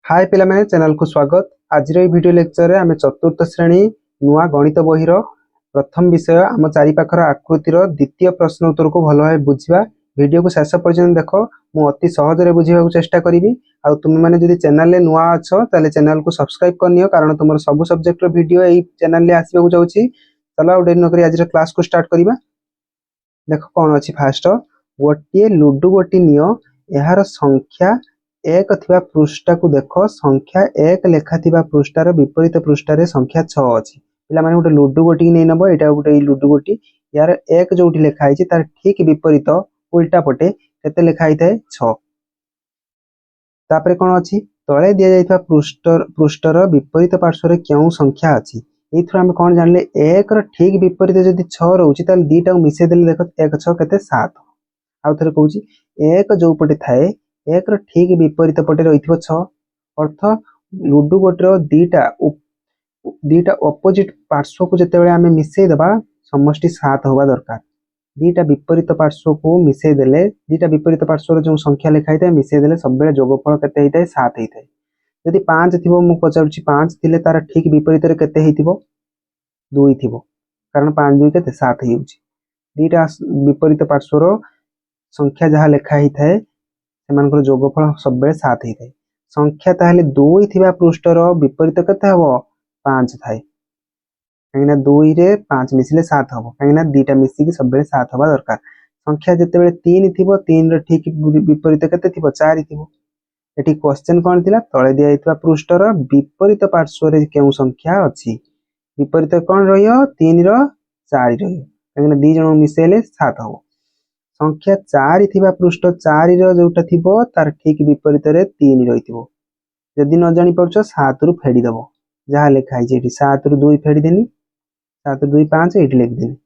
हाय पिला माने चैनल को स्वागत। आज वीडियो लेक्चर रे आमे चतुर्थ श्रेणी नुआ गणित बहिर प्रथम विषय आम चारि पाखर आकृतिर द्वितीय प्रश्न उत्तर को भल भाव बुझिबा। वीडियो को शेष पर्यंत देखो, मु अति सहज रे बुझिबा को चेष्टा करिवि। आ तुम माने जदि चैनल ले नुआ अछो ताले चैनल को सब्सक्राइब करनियो, कारण तुमर सब सब्जेक्ट रो वीडियो एई चैनल ले आसीबा को जाउची। चलो डेरी न करी आज क्लास को स्टार्ट करिबा। देखो कोन अछि फास्ट गोटे लुडु गोटी नियो, एहार संख्या एक थिबा पृष्ठ को देखो, संख्या एक लेखा थिबा पृष्ठार विपरीत पृष्ठारे संख्या 6 अछि। पिला माने गोटे लुडु गोटी नै नबो, एटा गोटे लुडु गोटी, यार एक जोटी लेखा आइछि तार ठीक विपरीत उल्टा पटे केते लेखा आइथाय 6। तापरे कोन अछि तळे दिया जाइथबा पृष्ठर विपरीत पार्श्व रे केउ संख्या अछि। एथरा हम कोन जानले एक रो ठीक विपरीत जदि 6 रहउछि ताल दीटा को मिसे देले देखो 1 6 केते 7। आउ थरे कहूछि एक जो पटे थाए एक रो ठीक विपरीत पटे रहिथिबो 6, अर्थ लुडु गोटर दीटा ऑपोजिट पार्श्व को जेतेबेले आमे मिसेई दबा समष्टि 7 होबा दरकार। दीटा विपरीत पार्श्व को मिसेई देले दीटा विपरीत पार्श्व रो जो संख्या लिखा हिताय मिसेई देले सब बेले जोगफल केते हिताय 7 हिताय। यदि 5 थिबो मु पचारुछि 5 थिले तार ठीक विपरीत रे केते हितिबो 2 थिबो, कारण 5 2 केते 7 हिउछि। दीटा विपरीत पार्श्व रो संख्या जहा लिखा हिताय सेमानकर जोगफल सब बेले 7 हिताय। संख्या ताहले 2 थिबा पृष्ठर विपरीत केते हबो 5 थाय, काइना 2 रे 5 मिसिले 7 हबो, काइना दीटा मिसी कि सब बेले 7 हबा दरकार। संख्या जेतेबेले 3 थिबो 3 रे ठीक विपरीत केते थिबो 4 थिबो। एठी क्वेश्चन कोन थिला तळे दिया हितबा पृष्ठर विपरीत पार्श्व रे केउ संख्या अछि। विपरीत कोन रहियो 3 रो 4 रहियो, काइना दी जण मिसेले 7 हबो। संख्या 4 थिबा पृष्ठ 4 रो जोटा थिबो तार ठीक विपरीत रे 3 रहिथिबो। जदि न जानि परछो 7 रु फेडी दबो, जहा लिखा है एठी 7 रु 2 फेडी देनी, 7 2 5 एठी लिख देनी।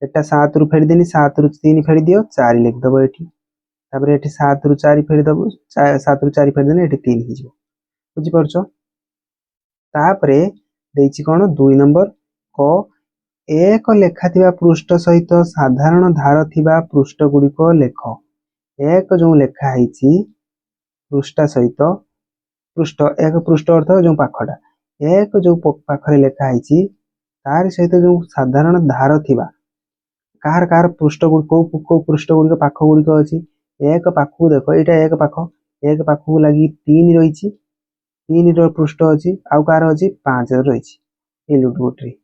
एटा 7 रु फेडी देनी, 7 रु 3 फेडी दियो 4 लिख दबो एठी। तापर एठी 7 रु 4 फेडी दबो, 7 रु 4 फेडी देनी एठी 3 हि जिवो। बुझि परछो। तापरे देइछि कोन 2 नंबर क एक लेखा थिबा पृष्ठ सहित साधारण धार थिबा पृष्ठ गुडिको लेख। एक जो लेखा हैछि पृष्ठ सहित पृष्ठ एक पृष्ठ अर्थ जो पाखडा एक जो पाखरे लेखा हैछि तार सहित जो साधारण धार थिबा कार कार पृष्ठ गुडिको को पृष्ठ गुडिको पाख गुडिको अछि। एक पाखु देखो एटा एक पाखु लागि 3 रहिछि, 3 रो पृष्ठ अछि, आउ कार अछि 5 रो रहिछि। ए लुडु गोटरे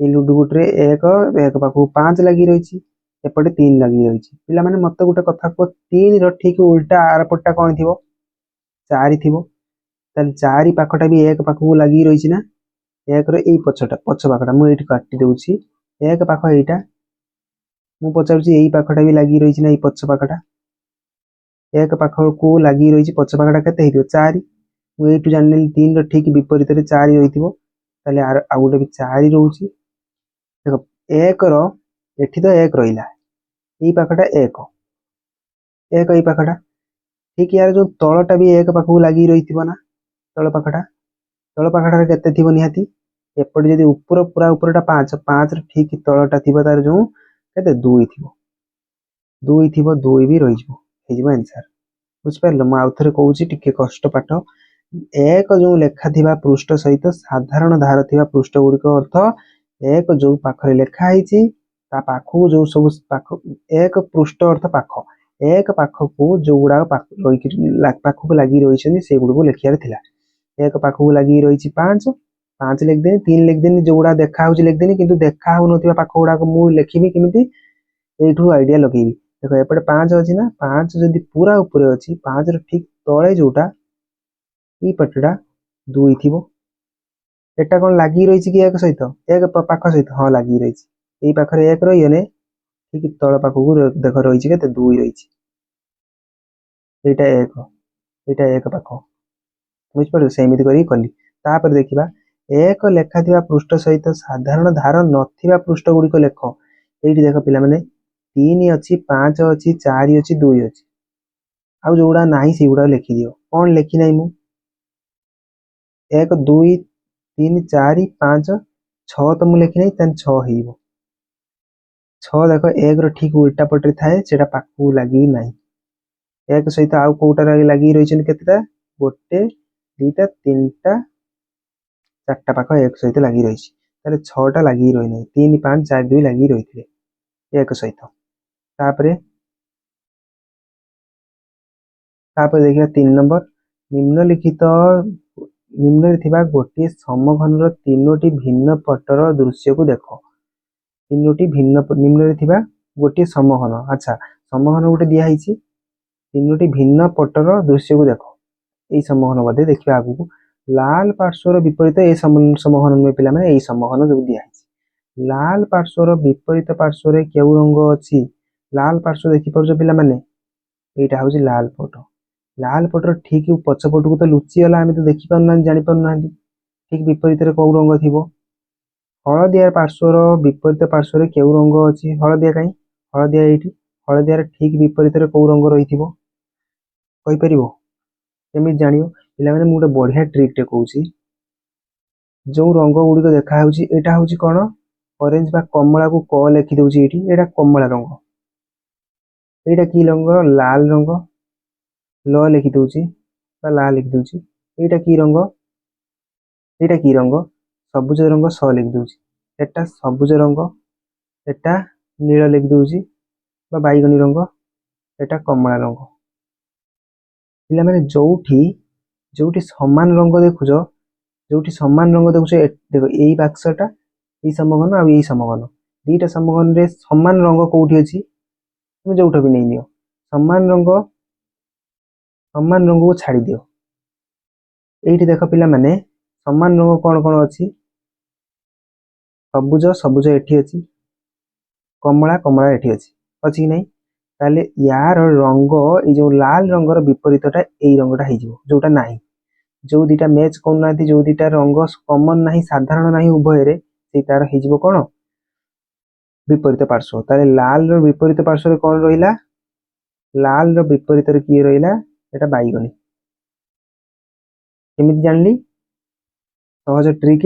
लुडु गोटरे एक पाखु 5 लागि रहिछि, एपटे 3 लागि रहिछि। पिला माने मते गुटे कथा को 3 रो ठीक उल्टा आर पट्टा कोन थिबो 4 थिबो, ताल 4 पाखटा भी एक पाखु लागि रहिछि ना। एक रो एई पछटा पछ पाखटा मु एठी काटि देउछि, एक पाख एटा मु पचारुछि एई पाखटा भी लागि रहिछि ना। एई पछ पाखटा एक पाख को लागि रहिछि, पछ पाखटा केते हिथिबो 4। मु एठु जानली 3 रो ठीक विपरीत रे 4 रहिथिबो, ताले आ गुटे भी 4 रहउछि। देखो एक रो एठी तो एक रहिला, एई पाखटा एक एई पाखटा ठीक यार जो तळटा भी एक पाखु लागि रहिथिबो ना। तळ पाखटा रे केते थिबो निहाती एपटे जदी ऊपर पूरा ऊपरटा 5 5 रे ठीक तळटा थिबो तार जो केते 2 थिबो 2 भी रहि जिवो हे जिवो आंसर। बुझ परलो म आउथरे कहूची टिके कष्ट पाठ। एक जो लेखा थिबा पृष्ठ सहित साधारण धार थिबा पृष्ठ गुडिको अर्थ एक जो पाखरे लेखा हैछि ता पाखु जो सब पाख एक पृष्ठ अर्थ पाख एक पाखकु जो गुडा पाखु को लागि रहिछनि से गुडको लेखियार थिला। एक पाखु लागि रहिछि 5 5 लिख देनी, 3 लिख देनी, जो गुडा देखा होछि लिख देनी, किंतु देखा हो नथिबा पाख गुडा को मु लेखिबि किमिति एठू आइडिया लगेबी। देखो एपटे 5 अछि ना, 5 जदी पूरा ऊपर अछि 5 रो ठीक तळे जोटा ई पटडा 2 थिबो। एटा कोन लागि रहिछि कि एक सहित एक पाख सहित हां लागि रहिछि। एई पाखरे एक रहियने ठीक तळ पाखकु देखो रहिछि केते 2 रहिछि। एटा एक पाख बुझ पड़ो सेमिति करी कली। तापर देखिबा एक लेखा थिबा पृष्ठ सहित साधारण धार नथिबा पृष्ठ गुडिको लेख। एठी देखो पिला माने 3 अछि 5 अछि 4 अछि 2 अछि, आउ जोडा नाही से गुडा लिखि दियो। कोन लिखि नाही मु 1 2 3 4 5 6 तो मु लिखि नाही, तन 6 हेइबो। 6 देखो एक रो ठीक उल्टा पटरे थाए सेटा पाखु लागि नाही। एक सहित आउ कोउटा लागि रहिछन केतेटा गोटे दुईटा तीनटा चारटा पाख एक सहित लगी रही ताले 6टा लगी रही नहीं 3 5 4 2 लगी रही थे एक सहित तापर देखिए 3 नंबर निम्नलिखित गोटे समघनर तीनोटी भिन्न पटर दृश्य को देख तीनोटी भिन्न निम्न गोटे समघन अच्छा समघन गोटे दिखाई तीनोटी भिन्न पटर दृश्य को देख यही समघन बोधे देखिए आगू लाल पार्श्वर विपरीत ए समघन नुहे पे यही समघन जो दिखाई लाल पार्श्वर विपरीत पार्श्वर क्यों रंग अच्छी लाल पार्श्व देखिपुर पे यहाँ हूँ लाल पट लाल पटर ठीक पछपट को तो लुचिगला आम तो देखी पारना जापना ठीक विपरीत कौ रंग थी हलदिया पार्श्वर विपरीत पार्श्वर क्यों रंग अच्छी हलदिया कहीं हलदिया ये हलदियार ठीक विपरीत कौ रंग रही कहीपर केमी जान पे गोटे बढ़िया ट्रिक्टे कौन जो रंग गुड़िक देखा यहाँ हूँ कौन ऑरेंज बा कमला को क लिखिदे ये कमला रंग यहाँ कि रंग लाल रंग ल लिखिदे ला लिखिदे यहाँ कि रंग यहाँ कि रंग सबुज रंग स लिखिदे एटा सबुज रंग एटा नील लिखिदे बैगनी रंग एटा कमला रंग पे मैंने जो समान रंग देखुच जो समान रंग देखुच देख यही बाक्सटा यही समघन आ यही समघन दीटा समघन रे समान रंग कौटी अच्छी तुम जो भी नहीं नियो समान रंग को छाड़ दियो ये देख पिला माने समान रंग कौन कौन अच्छी सबुज सबुज एठी अच्छी कमला कमला एठी अच्छी कि नहीं ताले यार रंग ये जो लाल रंगर विपरीतटा यही रंगटा हो जोटा नहीं जो दीटा मैच करना जो दीटा रंग कमन नहीं साधारण नहीं उभय से तार हो कौन विपरीत पार्श्व ताले लाल विपरीत पार्श्व कौन रहा लाल विपरीत किए रहा यहाँ बैगनी केमी जानली सहज ट्रिक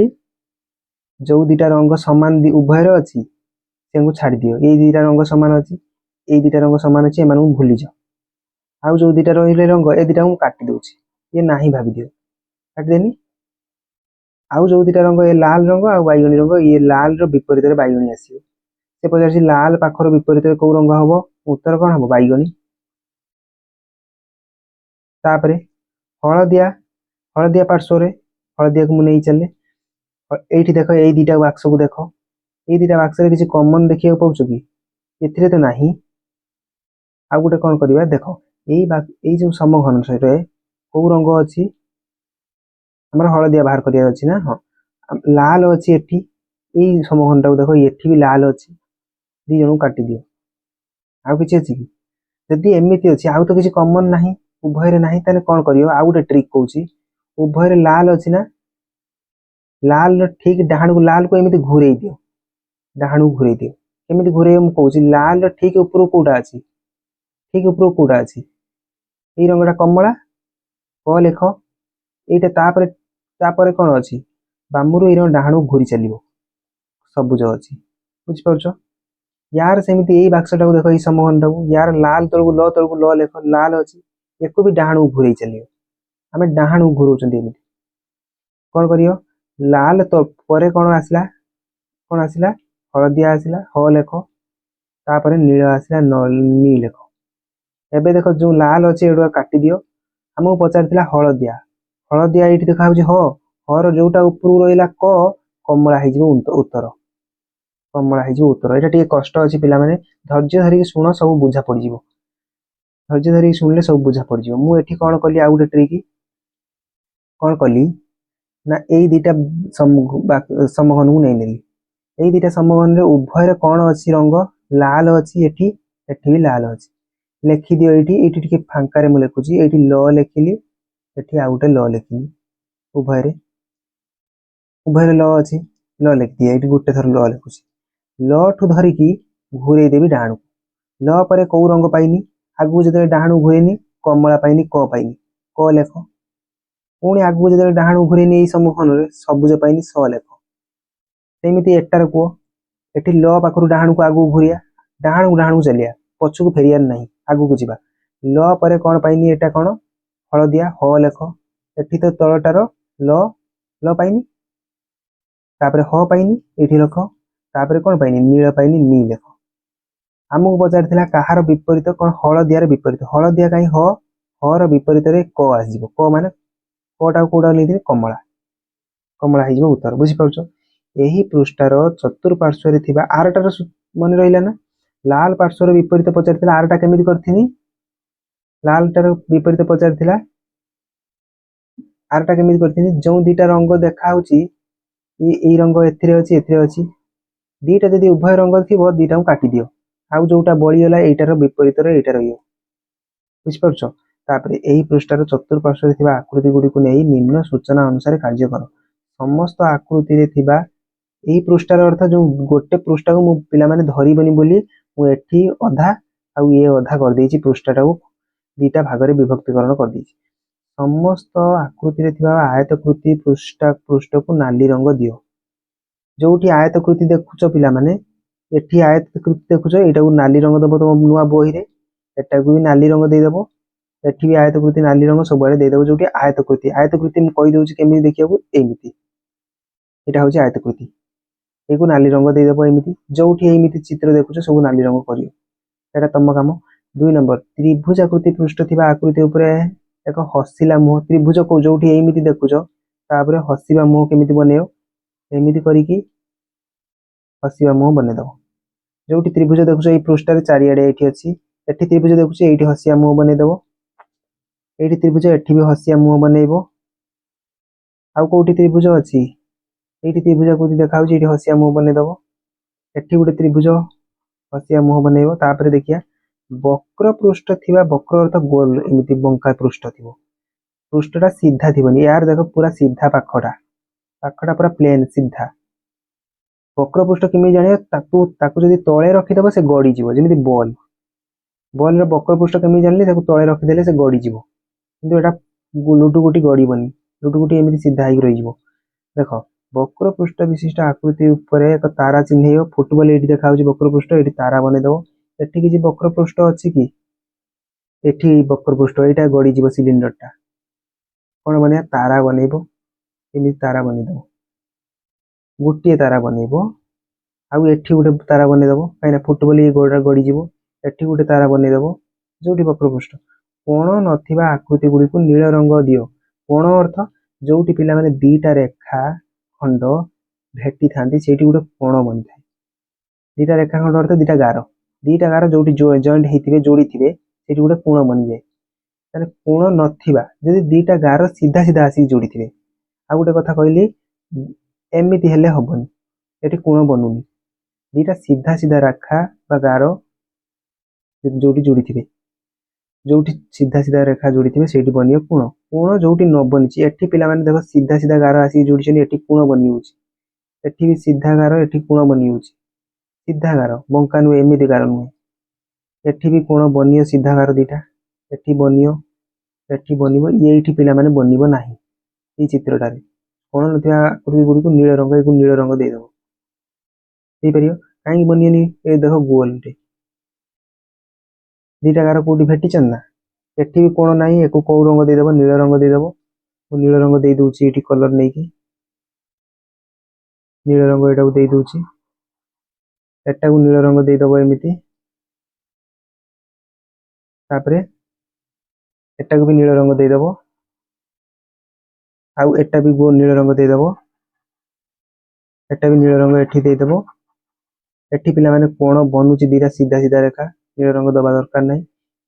जो दीटा रंग सामान उभयर अच्छी से छाड़ दियो ये दीटा रंग सामान अच्छी ये दीटा रंग सामान अच्छी एम भूली जाओ आउ जो दीटा रही रंग ए दीटा काटी दूसरी ये ना भाभी दियो काटिदेनी आउ जो दीटा रंग ये लाल रंग आ बैगनी रंग ये लाल विपरीत बैगनी आसो से पचार लाल पाखर विपरीत कौ रंग हम उत्तर कौन हम बैगनी तापरे हलदिया हलदिया पार्श्व हलदिया को मुझे चले ये देख ये दीटा बाक्स को देख ये दीटा बाक्स किसी कमन देखा पाच कि ए तो नहीं आ गोटे कौन करवा देख यही जो समघन सहित कौ रंग अच्छी आम हलदिया बाहर करार अच्छी ना हाँ लाल अच्छी एठी यही समघन टाक देख ये भी लाल अच्छी दी जन काटी दियो आउ कि अच्छी कि जदि एमती अच्छी आउ तो किसी कमन ना उभय ना ताले कौन कर आउ गोटे ट्रिक कौच उभय लाल अच्छी ना लाल ठीक डाहाण को लाल को एमती घूरे दियो डाहाण को घूरे दियो केमी घूरे मुझे लाल ठीक ऊपर कौटा अच्छी ठीक ऊपर कौटा अच्छी ये रंगटा कमला क लेख यहाँ कौन अच्छी बामरू ये डाहाण को घूरी चलो सबुज अच्छी बुझिपार यार सेमती यही बाक्सटा को देख समघन टाक यार लाल तलक ल लेख लाल अच्छी एक भी डाहाण को घूरे चलो आम डाहाण को घूराऊँ कौन कर लाल पर कौन आसला हलदिया आसला ह लेख तापर नील आसला नी लेख एबे देख जो लाल अच्छे ये काटी दियो आमको पचार हलदिया हलदिया ये देखा हर जोटा ऊपर रहा क कमला हो उत्तर कमला हो उत्तर यहाँ टे कष्ट अच्छी पे धैर्य धरिक शुण सब बुझा पड़ धैर्य धरिक शुणिले सब बुझा पड़ मुझे कौन कली आउ गोटे ट्रिक कौन कली ना यही दीटा समघन को नहीं नेली यही दीटा समघन उभय कौन अच्छी रंग लाल अच्छी एठी भी लाल अच्छी लिखि दियो ये फांकार मुझे लिखुची ये ल लिखिली ये आउ गोटे ल लिखिली उभय उभय ल अच्छी ल लिख दिए ये गोटे थर ल लिखुची ल ठू धरिकी घूरे देवी डाहाण को ल पर कौ रंग पाइनी आगू जो डाहाण को घूरेनी कमला पाइनी क पाइनी क लेख पुणी आगू जो डाहाण को घूरेनी यही समघन सबुज पाइनी स लेख सेमती एटार कह एटी ल पाखर डाहाण को आगू घूरिया डाहाण को चलिया पछ को फेरियार ना आगू को जावा ल पर कौन पाइनी एटा कौन हलदिया ह लेख एठी तो तळटार ल ल पाइनी तापर ह पाइनी एठी रख तापर कोन पाइनी नील पाइनी नी लेख आमको पचार कहार विपरीत कौन हलदियार विपरीत हलदिया कहीं हर विपरीत क आसो क मान कटा कौटा नहीं कमला कमला हो उत्तर बुझीपार यही पृष्ठार चतुर्पार्श्व आरटार मन रहा ना लाल पार्श्वर विपरीत पचार आरटा केमी करथिनी लालटार विपरीत पचार आरटा केमी करथिनी जो दीटा रंग देखा रंग एथिरे अच्छी दीटा जदि उभय रंग थी दीटा काटी दियो आउ जोटा बळीगला एटार विपरीत एटा रही बुझीपार यही पृष्ठार चतुर्पार्श्व आकृति गुड़ी को नहीं निम्न सूचना अनुसार कार्य कर समस्त आकृति यही पृष्ठार अर्थ जो गोटे पृष्ठा को पिला माने धरबनी बोली मुझे अधा आउ ये अधा कर देछि पृष्ठाटा को दीटा भाग में विभक्तिकरण कर देछि समस्त आकृति आयतकृति पृष्ठ को नाली रंग दियो जोटी आयतकृति देखुच पिला माने एठी आयतकृति देखुच एटा को नाली रंग दबो तुम नुआ बही रे एटा को भी नाली रंग दे दबो एठी भी आयतकृति नाली रंग सब दे दबो जोटी आयतकृति मु कहि दउछि केमि देखियाबो एमिति एटा होछि आयतकृति एको नाली रंग दे दबो एमिति जोटी एमिति चित्र देखुच सब नाली रंग करियो एटा तम काम 2 नंबर त्रिभुज आकृति पृष्ठ थिबा आकृति ऊपर एक हसिला मुह त्रिभुज को जोटी एमिति देखुच तापर हसिबा मुह केमिति बनेयो एमिति करिकी हसिबा मुह बने दबो जोटी त्रिभुज देखुच ए पृष्ठार चारिआडे एठी अछि एठी त्रिभुज देखुच एठी हसिया मुह बने दबो एठी त्रिभुज एठी भी हसिया मुह बनेइबो आउ कोठी त्रिभुज अछि एठी त्रिभुज आकृति देखाउछि एठी हसिया मुह बने दबो एठी गुटे त्रिभुज हसिया मुह बनेइबो तापर देखिया वक्र पृष्ठ थिबा वक्र अर्थ गोल एमिति बंका पृष्ठ थिबो पृष्ठटा सीधा थिबनी यार देखो पूरा सीधा पाखटा पूरा प्लेन सीधा वक्र पृष्ठ केमी जानियो ताकू जदि तळे रखिदबो से गडी जीवो जेमिति बॉल रे वक्र पृष्ठ केमी जानले ताकू तळे रखिदेले से गडी जीवो किंतु एटा लुटु गुटी गडीबनी लुटु गुटी एमिति सीधा ही रही जीवो देखो वक्र पृष्ठ विशिष्ट आकृति ऊपर एक तारा चिन्ह फुटबॉल एठी देखाउछि वक्र पृष्ठ एठी तारा बने दबो एठी किछि वक्र पृष्ठ अछि कि एठी वक्र पृष्ठ एटा गडी जीवो सिलिंडरटा कोन बने तारा बनेबो एमिति तारा बने दबो गोटे तारा बनेबो आउ एठी गोटे तारा बने दबो काइना फुटबॉल ये गोडा गडी जीवो एठी गोटे तारा बने दबो जोटी वक्र पृष्ठ कोण नथिबा आकृति गुडी को नील रंग दियो कोण अर्थ जोटी पिला माने दीटा रेखा खंड भेटी थांती सेठी गोटे कोण बनि थाए दीटा रेखा खंड अर्थ दीटा गार जोटी जॉइंट हेतिबे जोडी थिबे सेठी गोटे कोण बनि जाय ताने कोण नथिबा जदि दीटा गार सीधा सीधा आसी जोडी थिबे आ गोटे कथा कहली एमिति हेले हबनी एठी कोण बनुनी दीटा सीधा सीधा रेखा बा गार जोटी जोडी थिबे जोटी सीधा सीधा रेखा जोडी थिबे सेठी बनियो कोण कोण जोटी न बनिछि एठी पिला माने देखो सीधा सीधा गार आसी जोडी छनि एठी कोण बनि होछि एठी भी सीधा गार एठी कोण बनि होछि सीधा गार बंका नु एमिति गार नु एठी भी कोण बनियो सीधा गार दीटा एठी बनियो एठी बनिबो एठी पिला माने बनिबो नाही ई चित्रटारे कोण नथिया आकृति गुडी को नील रंग दे दबो दे परियो काई बनियोनी ए देखो गोल टे दीटा गार कोठी भेटी चन ना एठी भी कोण नाही एको को रंग दे दबो नील रंग दे दबो मु नील रंग दे दोछि एठी कलर नै कि नील रंग एटा को दे दोछि एटा को नील रंग दे दबो एमिति तापरे एटा को भी नील रंग दे दबो आउ एटा भी गो नील रंग दे दबो एटा भी नील रंग एठी दे दबो एठी पिला माने कोण बनुछि दीटा सीधा सीधा रेखा नील रंग दबा दरकार नै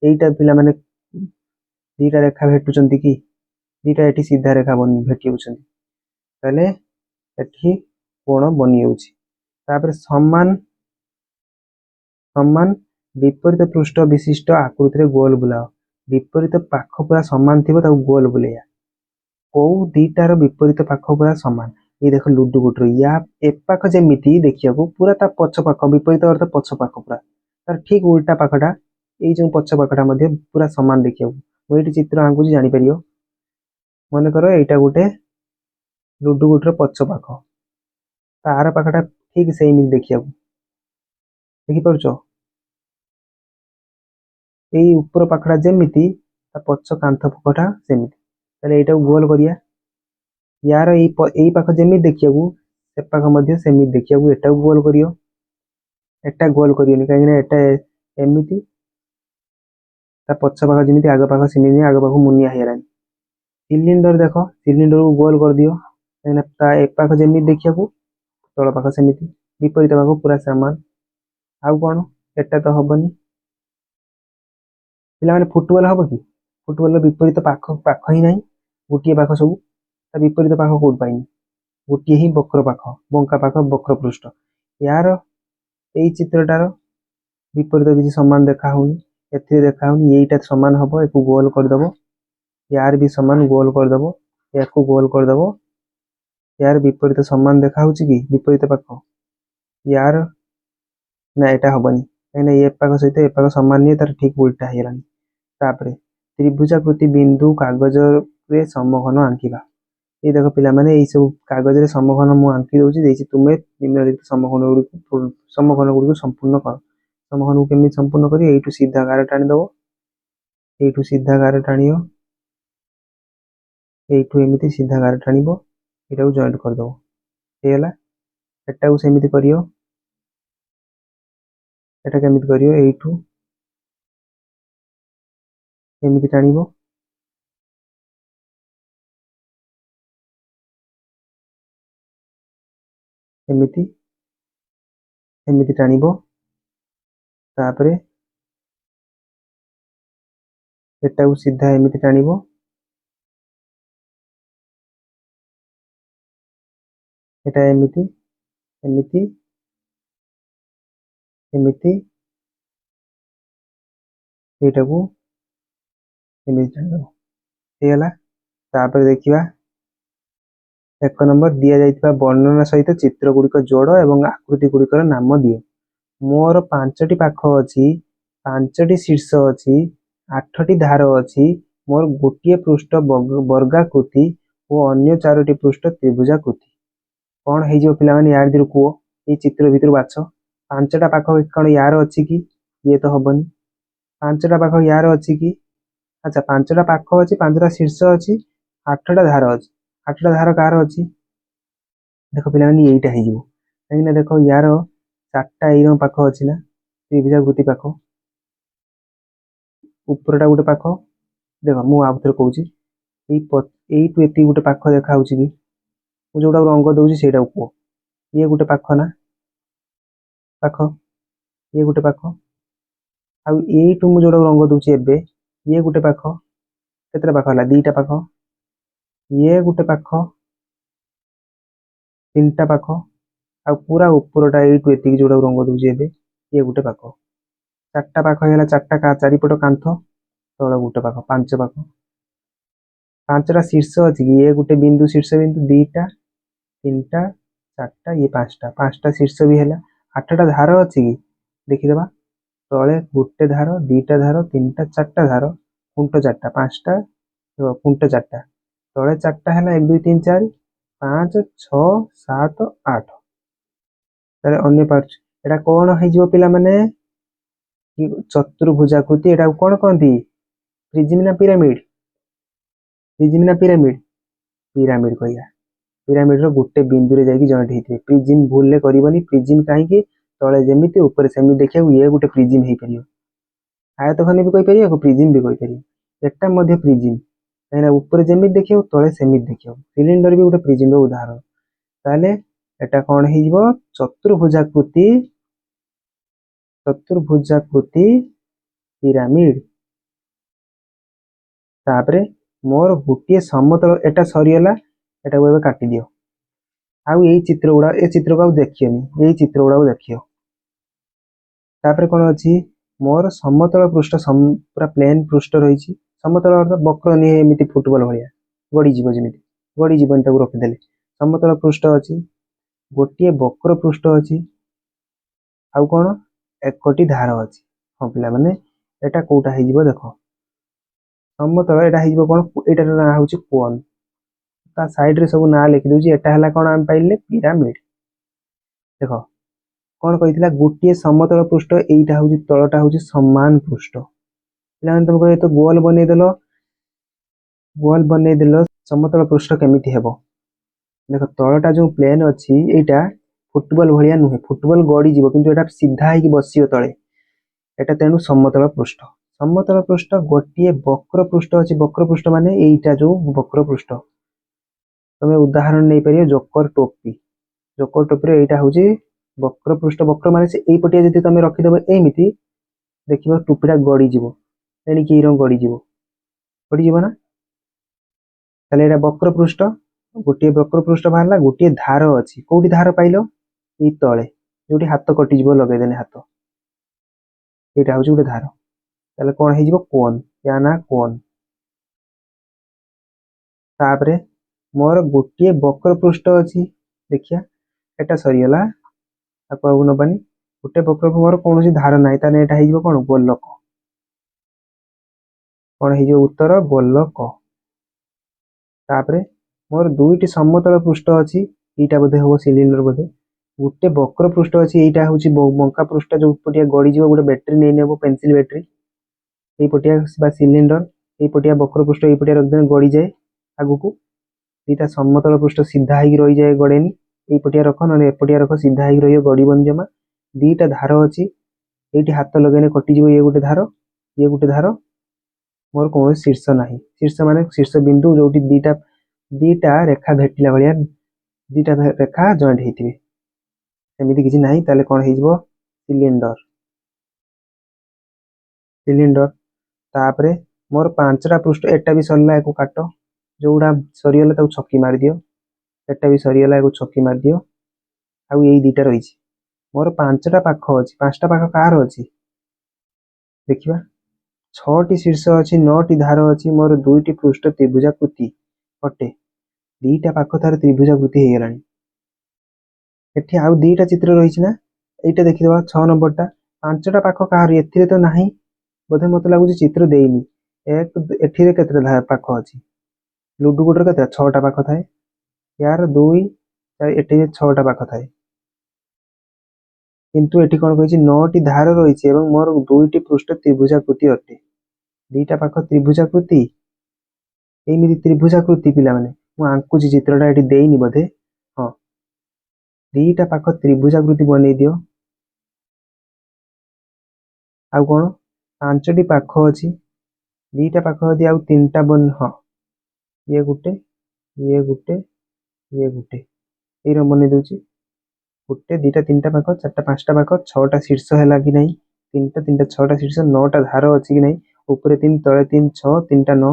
एइटा पिला माने दीटा रेखा भेटुचंती कि दीटा एठी सीधा रेखा बन भेटी होचंती तले एठी कोण बनि होछि तापर समान समान विपरीत पृष्ठ विशिष्ट आकृति रे गोल बुलाओ विपरीत पाख पूरा समान थिबो ताऊ गोल बुलेया को दीटार विपरीत पाख पूरा समान ये देखो लुडु गुटर या ए पाख जेमिति देखिया को पूरा ता पछ पाख विपरीत अर्थ पछ पाख पूरा तार ठीक उल्टा पाखटा ए जो पछ पाखटा मध्ये पूरा समान देखिया को एठी चित्र आंकु जानि परियो मन करो एटा गुटे लुडु गुटर पछ पाख तार पाखटा ठीक सेम देखिया को देखि परछो एई ऊपर पाखटा जेमिति ता पछ कांथ पाखटा सेमिति ताले एटा गोल करिया यार एई पाख जेमी देखियाकू से पाख मध्य सेमी देखियाकू एटा गोल करियो एटा गोल करियोनी काहे ना एटा एमिति ता पछ पाख जेमिति आग पाख सेमिति आग पाख मुनिया हेरानी सिलिंडर देखो सिलिंडर को गोल कर दियो काहे ना ता ए पाख जेमिति देखियाकू तळ पाख सेमिति विपरीत पाख पूरा समान आउ कोन एटा तो हबनी पिला माने फुटबॉल हबो कि फुटबॉल रो विपरीत पाख पाख ही नाही गोटिए पाख सब ता विपरीत पाख कोड पाइनी गोटिए ही वक्र पाख बंका पाख वक्र पृष्ठ यार एई चित्रटार विपरीत किसी समान देखा होनी एथिरे देखा होनी एईटा समान हबो एको गोल कर दबो यार भी समान गोल कर दबो याको गोल कर दबो यार विपरीत समान देखा होची कि विपरीत पाख यार ना एटा हबनी काहे ए पाख सहित ए पाख समान नहीं तार ठीक उल्टा हेलानी तापरे त्रिभुजाकृति बिंदु कागज रे समघन आंकिबा ये देखो पिला माने एई सब कागज रे समघन मु आंकी दोची देछि तुमे निम्नलिखित समघन गुडी संपूर्ण कर समघन को केमि संपूर्ण करी एइटु सीधा गार टाणी दबो एइटु सीधा गार टाणियो एइटु एमिति सीधा गार टाणिबो एटा को जॉइंट कर दबो हेला एटा को सेमिति करियो एटा केमिति करियो एइटु एमिति टाणिबो एमिति एमिति टाणिबो तापरे एटा को सीधा एमिति टाणिबो एटा एमिति एमिति एमिति एटा को एमिति टाणिबो हेला तापरे देखिबा एक नंबर दिया जाइतिबा वर्णना सहित चित्र गुड़िक जोड़ एवं आकृति गुड़िकर नाम दियो मोर 5टी पाख अछि 5टी शीर्ष अछि 8टी धार अछि मोर गोटिए पृष्ठ वर्गाकृति और अन्य 4टी पृष्ठ त्रिभुजाकृति कौन है जो पिला माने यार दिरु को ए चित्र भीतर बाछ 5टा पाख कौन यार अछि कि ये तो हबनी 5टा पाख यार अछि कि अच्छा 5टा पाख अछि 5टा शीर्ष अछि 8टा धार अछि 8टा धार कार अछि देखो पिला माने एइटा है जो काहे ना देखो यार 4टा एइरो पाख अछि ना त्रिभुजाकृति पाख ऊपरटा गोटे पाख देखो मु आउथरे कहूची एइटु एति गोटे पाख देखा होची कि मु जोटा रंग दउची सेटा को ये गोटे पाख ना पाख ये गोटे पाख आ एइटु मु जोटा रंग दउची एबे ये गोटे पाख केतरा पाख हला दीटा पाख ये गोटे पाख तीनटा पाख आ पूरा ऊपरटा एइटु एति जोटा रंग दउची एबे ये गोटे पाख चारटा पाख हला चारटा का चारिपट कांथ तळ गोटे पाख पांच पाख पांचटा शीर्ष अछि कि ये गोटे बिंदु शीर्ष बिंदु दीटा तीनटा चारटा ये पांचटा शीर्ष भी हला आठटा धार अछि कि देखि देबा तळे गोटे धार दीटा धार तीनटा चारटा धार पुंट चारटा पांचटा पुंट चारटा तळे चारटा हला 1 2 3 4 5 6 7 8 तारे अन्य पार्ट एटा कोन है जो पिला माने चतुर्भुजाकृति एटा कोन कहंती प्रिज्म ना पिरामिड पिरामिड कहया पिरामिड रो गोटे बिंदु रे जाई जॉइंट हेतिबे प्रिज्म भूल ले करबनी प्रिज्म काहे कि तळे जेमिति ऊपर सेमि देखिया ये गोटे प्रिज्म हे परियो आयतखंड भी कहि परियो प्रिज्म भी कहि परियो एटा मध्ये प्रिज्म काहे ऊपर जेमिति देखियो तळे सेमि देखियो सिलिंडर भी गोटे प्रिज्म रो उदाहरण ताले एटा कोन हे जिवो चतुर्भुजाकृति पिरामिड तापरे मोर गोटे समतल एटा सरीला एटा को काटी दियो आउ ए चित्र को देखियोनी ए चित्र गुड़ा देखियो तापरे कोन अछि मोर समतल पृष्ठ पूरा प्लेन पृष्ठ रही समतल अर्थ वक्र नहीं एमिति फुटबॉल भलिया गड़ी जीव जेमिति गड़ी जीवन ताको रखि देले समतल पृष्ठ अछि गोटे वक्र पृष्ठ अछि आउ कोन एकटी धार अछि हम पिला माने एटा कोटा हे जीव देखो समतल एटा हे जीव कोन एटार ना होची कोन ता साइड रे सब ना लिखि दोची एटा हला कोन हम पाइले पिरामिड देखो कोन कहितला गोटे समतल पृष्ठ एइटा होची तळटा होची समान पृष्ठ पिला माने तुम कहे तो गोल बने देलो गोल बनई देल समतल पृष्ठ केमिति हेबो देख तलटा जो प्लेन अछि एटा फुटबॉल भलिया नुहे फुटबॉल गड़ी जीवो किंतु एटा सीधा हेकी बसियो तळे एटा तेनु समतल पृष्ठ गोटिए वक्र पृष्ठ अछि वक्र पृष्ठ माने एइटा जो वक्र पृष्ठ तमे उदाहरण नै परियो जोकर टोपी रे एइटा होची वक्र पृष्ठ वक्र माने से एई पटिया जति तमे रखि देबो एमिति देखिबो टोपीटा गड़ी जीवो एणिकी रंग गड़ी जीवो ना ताले एटा वक्र पृष्ठ गोटे वक्र पृष्ठ बाहरला गोटे धार अछि कोउठी धार पाइलो ई तळे जोटी हाथ कटि जीवो लगे देने हाथ एटा होची गोटे धार ताले कोन हे जीवो कोन या ना कोन तापरे मोर गोटे वक्र पृष्ठ अछि देखिया एटा सरियला आको आगु नबानी गोटे वक्र मोर कोनोसी धार नाही ताने एटा हे जीवो कोन गोलक कोन हे जीवो उत्तर गोलक तापरे मोर दुईटी समतल पृष्ठ अछि एटा बोधे हो सिलिंडर बोधे गोटे वक्र पृष्ठ अछि एटा होची बंका पृष्ठ जो पटिया गड़ी जीवो गोटे बैटरी नै नेबो पेंसिल बैटरी ए पटिया बा सिलिंडर ए पटिया वक्र पृष्ठ ए पटिया रख देने गड़ी जाए आगु को दीटा समतल पृष्ठ सीधा हेकी रही जाए गड़ेनी ए पटिया रख नने ए पटिया रख सीधा हेकी रहियो गड़ी बन जमा दीटा धार अछि एठी हाथ लगेने कटि जीवो ये गोटे धार मोर कोन शीर्ष नाही शीर्ष माने शीर्ष बिंदु जोटी दीटा रेखा भेटिला भलिया दीटा रेखा जॉइंट हेतिबे एमिति किछि नाही ताले कोन हे जीवो सिलिंडर तापरे मोर पांचटा पृष्ठ एटा भी सरला एको काट जोडा सरियला ताऊ छक्की मार दियो एटा भी सरियला एको छक्की मार दियो आउ एई दीटा रहिछि मोर पांचटा पाख अछि पांचटा पाख कार अछि देखिबा 6टी शीर्ष अछि 9टी धार अछि मोर दुईटी पृष्ठ त्रिभुजाकृति अटे दीटा पाख तार त्रिभुजाकृति हे गेलानी एठी आउ दीटा चित्र रहिछि ना एटा देखिदबा 6 नंबरटा पांचटा पाख कार एथिरे तो नाही बोधे मते लागुछि चित्र देइनी एक एठिरे केतरा धार पाख अछि लुडु गुटर केतरा 6टा पाख थाए यार 2 एठी 6टा पाख थाए किंतु एठी कोन कहिछि 9टी धार रहिछि एवं मोर दुईटी पृष्ठ त्रिभुजाकृति अटे दीटा पाख त्रिभुजाकृति एमिति त्रिभुजाकृति पिला माने मु आंकुछि चित्रटा एठी देइनी बोधे हां दीटा पाख त्रिभुजाकृति बनै दियो आउ कोन पांचटी पाख अछि दीटा पाख यदि आउ तीनटा बन हां ये गुटे ए रंग बनै दोछि गुटे दीटा तीनटा पाख चारटा पांचटा पाख छटा शीर्ष हैला कि नहीं तीनटा छटा शीर्ष 9टा धार अछि कि नहीं ऊपर 3 तळे 3 6 तीनटा 9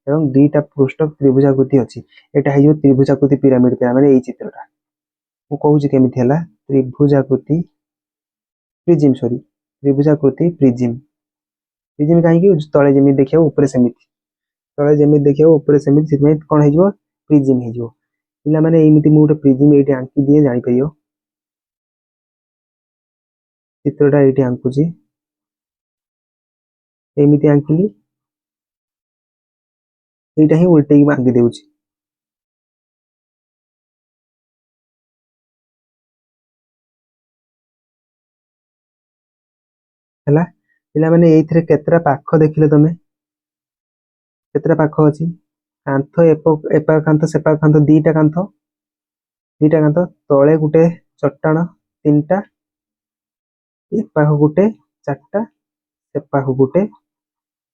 एवं दीटा पृष्ठ त्रिभुजाकृति अछि एटा हे जो त्रिभुजाकृति पिरामिड माने एई चित्रटा मु कहूछि केमिति हैला त्रिभुजाकृति प्रिज्म प्रिज्म काहे कि तळे जेमि देखियो ऊपर सेमिति तळे जेमि देखियो ऊपर सेमिति सितमे कोन हे जो प्रिज्म हे जो पिला माने एमिति मु गोटे प्रिज्म एठी आंकी दिए जानि परियो चित्रटा एठी आंकुछि एमिति आंकिली एटा ही उल्टे की आंकी देउछि हैला पिला माने एइथरे केतरा पाख देखिले तमे केतरा पाख अछि कांथ एपा कांथ सेपा कांथ दीटा कांथ तळे गुटे चट्टाण तीनटा एपाख गुटे चारटा सेपाख गुटे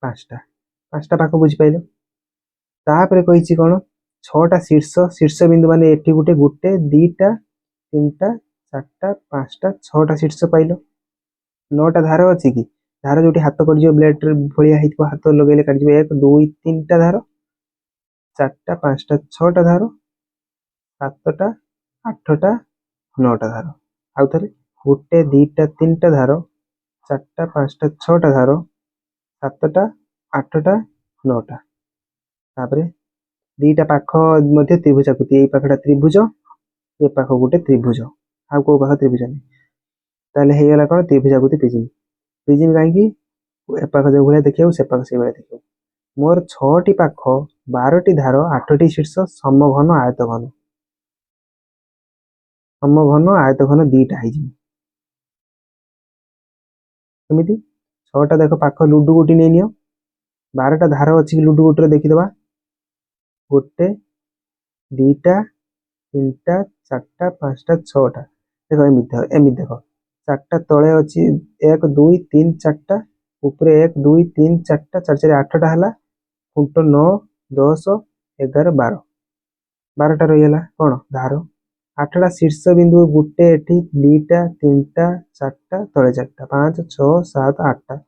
पांचटा पाख बुझि पाइलो तापरे कहिछि कोन 6टा शीर्ष बिंदु माने एठी गुटे दीटा तीनटा चारटा पांचटा 6टा शीर्ष पाइलो 9टा धार अछि कि धार जोटी हाथ कट जो ब्लेड भलिया हितको हाथ लगेले काट जो 1 2 3टा धार चारटा पांचटा 6टा धार 7टा 8टा 9टा धार आउ थरे गुटे दीटा तीनटा धार चारटा पांचटा 6टा धार 7टा 8टा 9टा तापरे दीटा पाख मध्ये त्रिभुजाकृति एई पाखटा त्रिभुज ए पाख गुटे त्रिभुज आउ को पाख त्रिभुज नै ताले हे गेला कोन त्रिभुजाकृति प्रिज्म काहे कि ए पाख जो भलिया देखियो से पाख से भलिया देखियो मोर 6टी पाख 12टी धार 8टी शीर्ष समघन आयतघन दीटा हे जिवो केमिति 6टा देखो पाख लुडु गुटी नै नियो 12टा धार अछि लुडु गुटी रे देखि दबा गोटे दीटा तीनटा चारटा पांचटा छटा देख एमि देख चारटा तले अच्छी 1 2 3 4टा ऊपर 1 2 3 4टा 4 4 8टा है खुंट 9 10 11 12 12टा रहीगला कौन धार 8टा शीर्ष बिंदु गोटे एठी दीटा तीनटा चारटा तले 4टा 5 6 7 8टा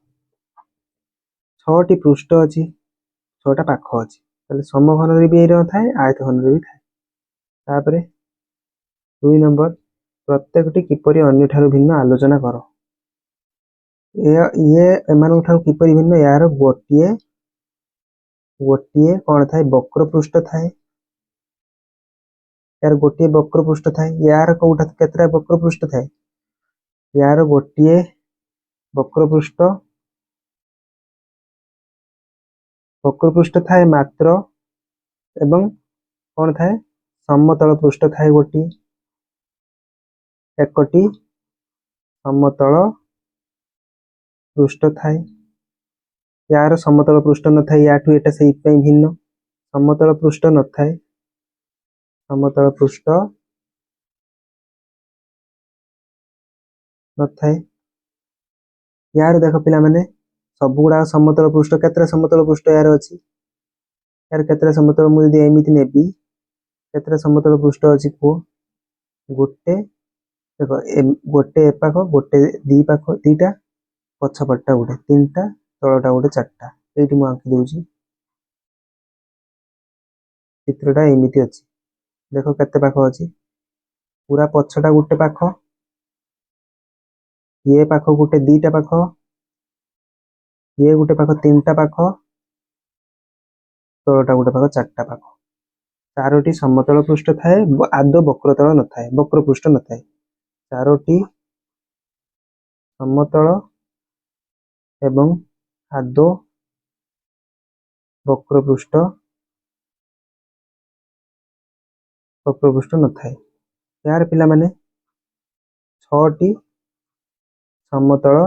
6टी पृष्ठ अच्छी 6टा पाख अच्छी ताले समघन रे भी एरो थाए आयतघन रे भी थाए तापरे 2 नंबर प्रत्येकटी किपरि अन्य ठारू भिन्न आलोचना कर ये एमानक ठारू किपरि भिन्न यार गोटिए गोटिए कौन थाए वक्र पृष्ठ थाए यार गोटिए वक्र पृष्ठ थाए यार कोठा केतरा वक्र पृष्ठ थाए यार गोटिए वक्र पृष्ठ थाए मात्र एवं कौन थाए समतल पृष्ठ थाए गोटी एकटी समतल पृष्ठ थाए यार समतल पृष्ठ न थाए याठू एटा सेहि पई भिन्न समतल पृष्ठ न थाए समतल पृष्ठ न थाए यार देख पिला माने सब गुडा समतल पृष्ठ केतरा समतल पृष्ठ यार अछि यार केतरा समतल मु यदि एमिति नेबी केतरा समतल पृष्ठ अछि को गोटे देख गोटे एपाख गोटे दी पाख दीटा पछपट्टा गोटे तीनटा तळटा गोटे चारटा एठी मु आंकी दउची चित्रटा एमिति अछि देख केते पाख अछि पूरा पछटा गोटे पाख ये पाख गोटे दीटा पाख ये गोटे पाख तीनटा पाख तळटा गोटे पाख चारटा पाख चारोटी समतल पृष्ठ थाए आदो वक्रतल न थाए वक्र पृष्ठ न थाए चारोटी समतल एवं आदो वक्र पृष्ठ न थाए यार पिला माने 6टी समतल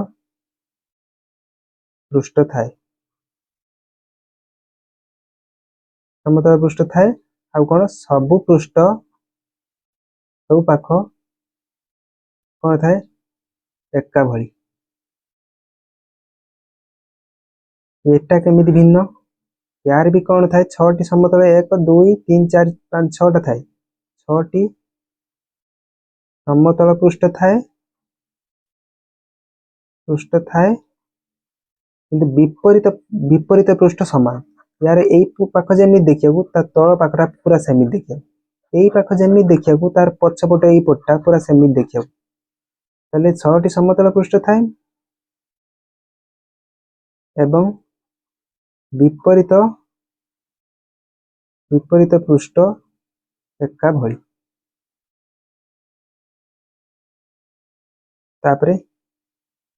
पृष्ठ थाए समतल पृष्ठ थाए आ कोन सब पृष्ठ सब पाख कोन थाए एका भली एटा केमिति भिन्न यार भी कौन थाए 6टी समतल 1 2 3 4 5 6टा थाए 6टी समतल पृष्ठ थाए किंतु विपरीत पृष्ठ समान यार एई पाख जेमि देखियाकू ता तळ पाखरा पूरा सेमि देखिया एई पाख जेमि देखियाकू तार पछपट एई पट्टा पूरा सेमि देखिया ताले 6टी समतल पृष्ठ थाए एवं विपरीत पृष्ठ एका भली तापरे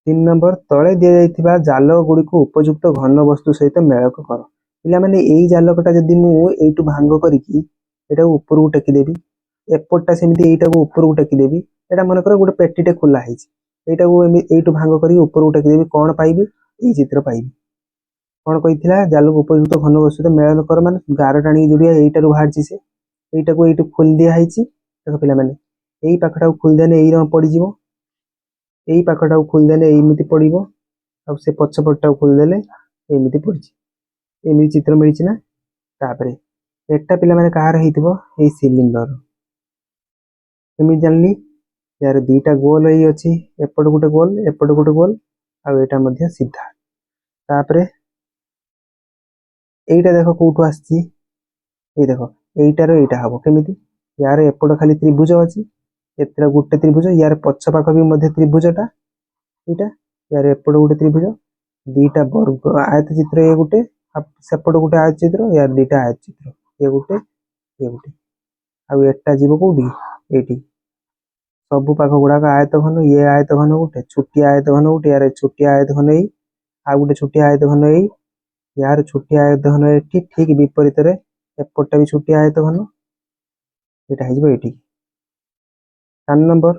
3 नंबर तले दिया जाइथिबा जाल गुडी को उपयुक्त घन वस्तु सहित मेलक कर पिला माने एई जालकटा जदी मु एइटु भांग करिकी एटा ऊपर को टेकी देबी एपटटा सेमिति एइटा को ऊपर को टेकी देबी एटा मन कर गोटे पेटीटे खुला हिची एइटा को एइटु भांग करी ऊपर को टेकी देबी कोन पाइबी एई चित्र पाइबी कोन कहिथिला जाल को उपयुक्त घन वस्तु सहित मेलन कर माने गार टाणी जोडिया एइटा रु बाहरची से एइटा को एइटु खोल दिया हिची देखो पिला माने एई पाखटा को खोल देने एई र पड़ी जिवो एई पाखटा को खोल देले एमिति पड़िबो अब से पछपट्टा को खोल देले एमिति पड़िछि एमिति चित्र मिलिछि ना तापरे एटा पिला माने कहार हेतिबो एई सिलिंडर एमि जानली यार दीटा गोल एई अछि एपट गोटे गोल आ एटा मध्य सीधा तापरे एइटा देखो कोठु आछि एई देखो एइटा रो एइटा हबो केमिति यार एपट खाली त्रिभुज अछि एतरा गोटे त्रिभुज यार पछ पाख भी मध्य त्रिभुजटा एटा यार एपट गोटे त्रिभुज दीटा वर्ग आयत चित्र ए गोटे सेपट गोटे आयत चित्र यार दीटा आयत चित्र ए गोटे आ एटा जीव कोठी एटी सब पाख गुडाक आयत घन ये आयत घन गोटे छोटी आयत घन गोटे यार छोटी आयत घन एई आ गोटे छोटी आयत घन एई यार छोटी आयत घन एटी ठीक विपरीत रे एपटटा भी छोटी आयत घन एटा हे जिवो एटी 4 नंबर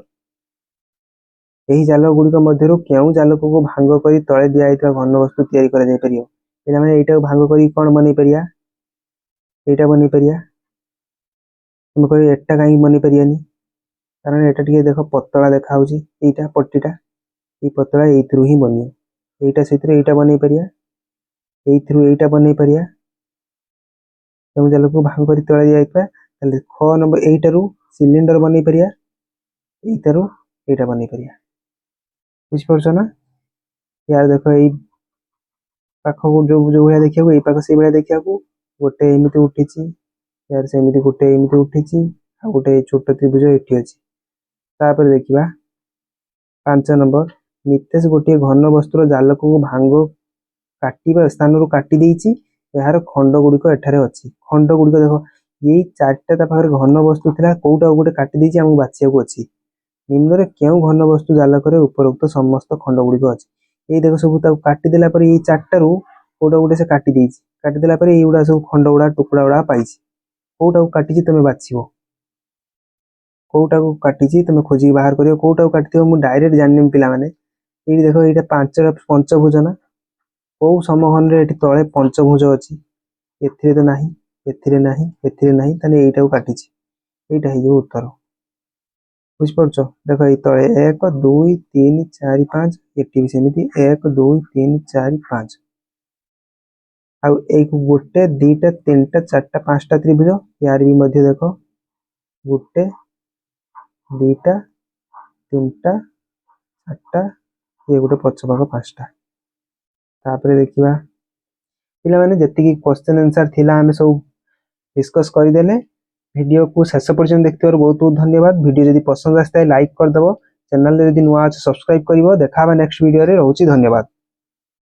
यही जाल गुड़िक मध्य क्यों जालक को भांग कर तले दिया घन वस्तु तैयारी कर भांग कर कौन बन पारिया एटा बनी परिया तुम कह एटा कहीं बनी परियानी कारण एटा टिके देख पतला देखा एटा पट्टीटा ये पतला एइथरु ही बनियो एटा सेतिर एटा बनै परिया एइथरु एटा बनै परिया तुम जल को भाग करी तोला दिया ताले ख नंबर एइटारु सिलिंडर बनै परिया एइटारु एटा बनै परिया बुझ परछ ना यार देखो एई पाख को जो भया देखिया को एई पाख से भया देखिया को गोटे एमिति उठिची यार से एमिति गोटे एमिति उठिची आ गोटे छोट त्रिभुज एठी अछि तापर देखिबा 5 नंबर नितेश गोटे घन वस्तुर जालक को भांग काटिबा स्थान रु काटी देइची यार खंड गुडिक एठारे अछि खंड गुडिक देखो यही चारटा ता पाखरे घन वस्तु थिला कोउटा गोटे काटी देइची हमहु बाछिया को अछि निम्न रे केउ घन वस्तु जालक रे उपरोक्त समस्त खंड गुडिक अछि एई देखो सब ता काटी देला पर एई चारटा रु कोउटा गोटे से काटी देइची काटी देला पर एई उडा सब खंड उडा टुकड़ा उडा पाइची कोउटा को काटिची तमे बाछिबो कोउटा को काटिची तमे खोजी बाहर करियो कोउटा को काटियो मु डायरेक्ट जाननिम पिला माने एई देखो एटा पांचटा पंचभुज ना को समघन रे एठी तळे पंचभुज अछि एथिरे तो नाही एथिरे नाही तने एइटा को काटिची एइटा हे जो उत्तर बुझ परछ देखो एई तळे 1 2 3 4 5 एठी भी सेमिति 1 2 3 4 5 आ एक गोटे दीटा तीनटा चारटा पांचटा त्रिभुज यार भी मध्य देखो गोटे दीटा तीनटा चारटा ये गोटे पछपाख पांचटा तापर देखिबा पिला माने जति क्वेश्चन आंसर थिला हमें सब डिस्कस कर देले वीडियो को शेष पर्यंत देखथिबार बहुत बहुत धन्यवाद वीडियो यदि पसंद आस्ता है लाइक कर दबो चैनल रे यदि नुआ अछि सब्सक्राइब करिवो देखाबा नेक्स्ट वीडियो रे रहउची धन्यवाद।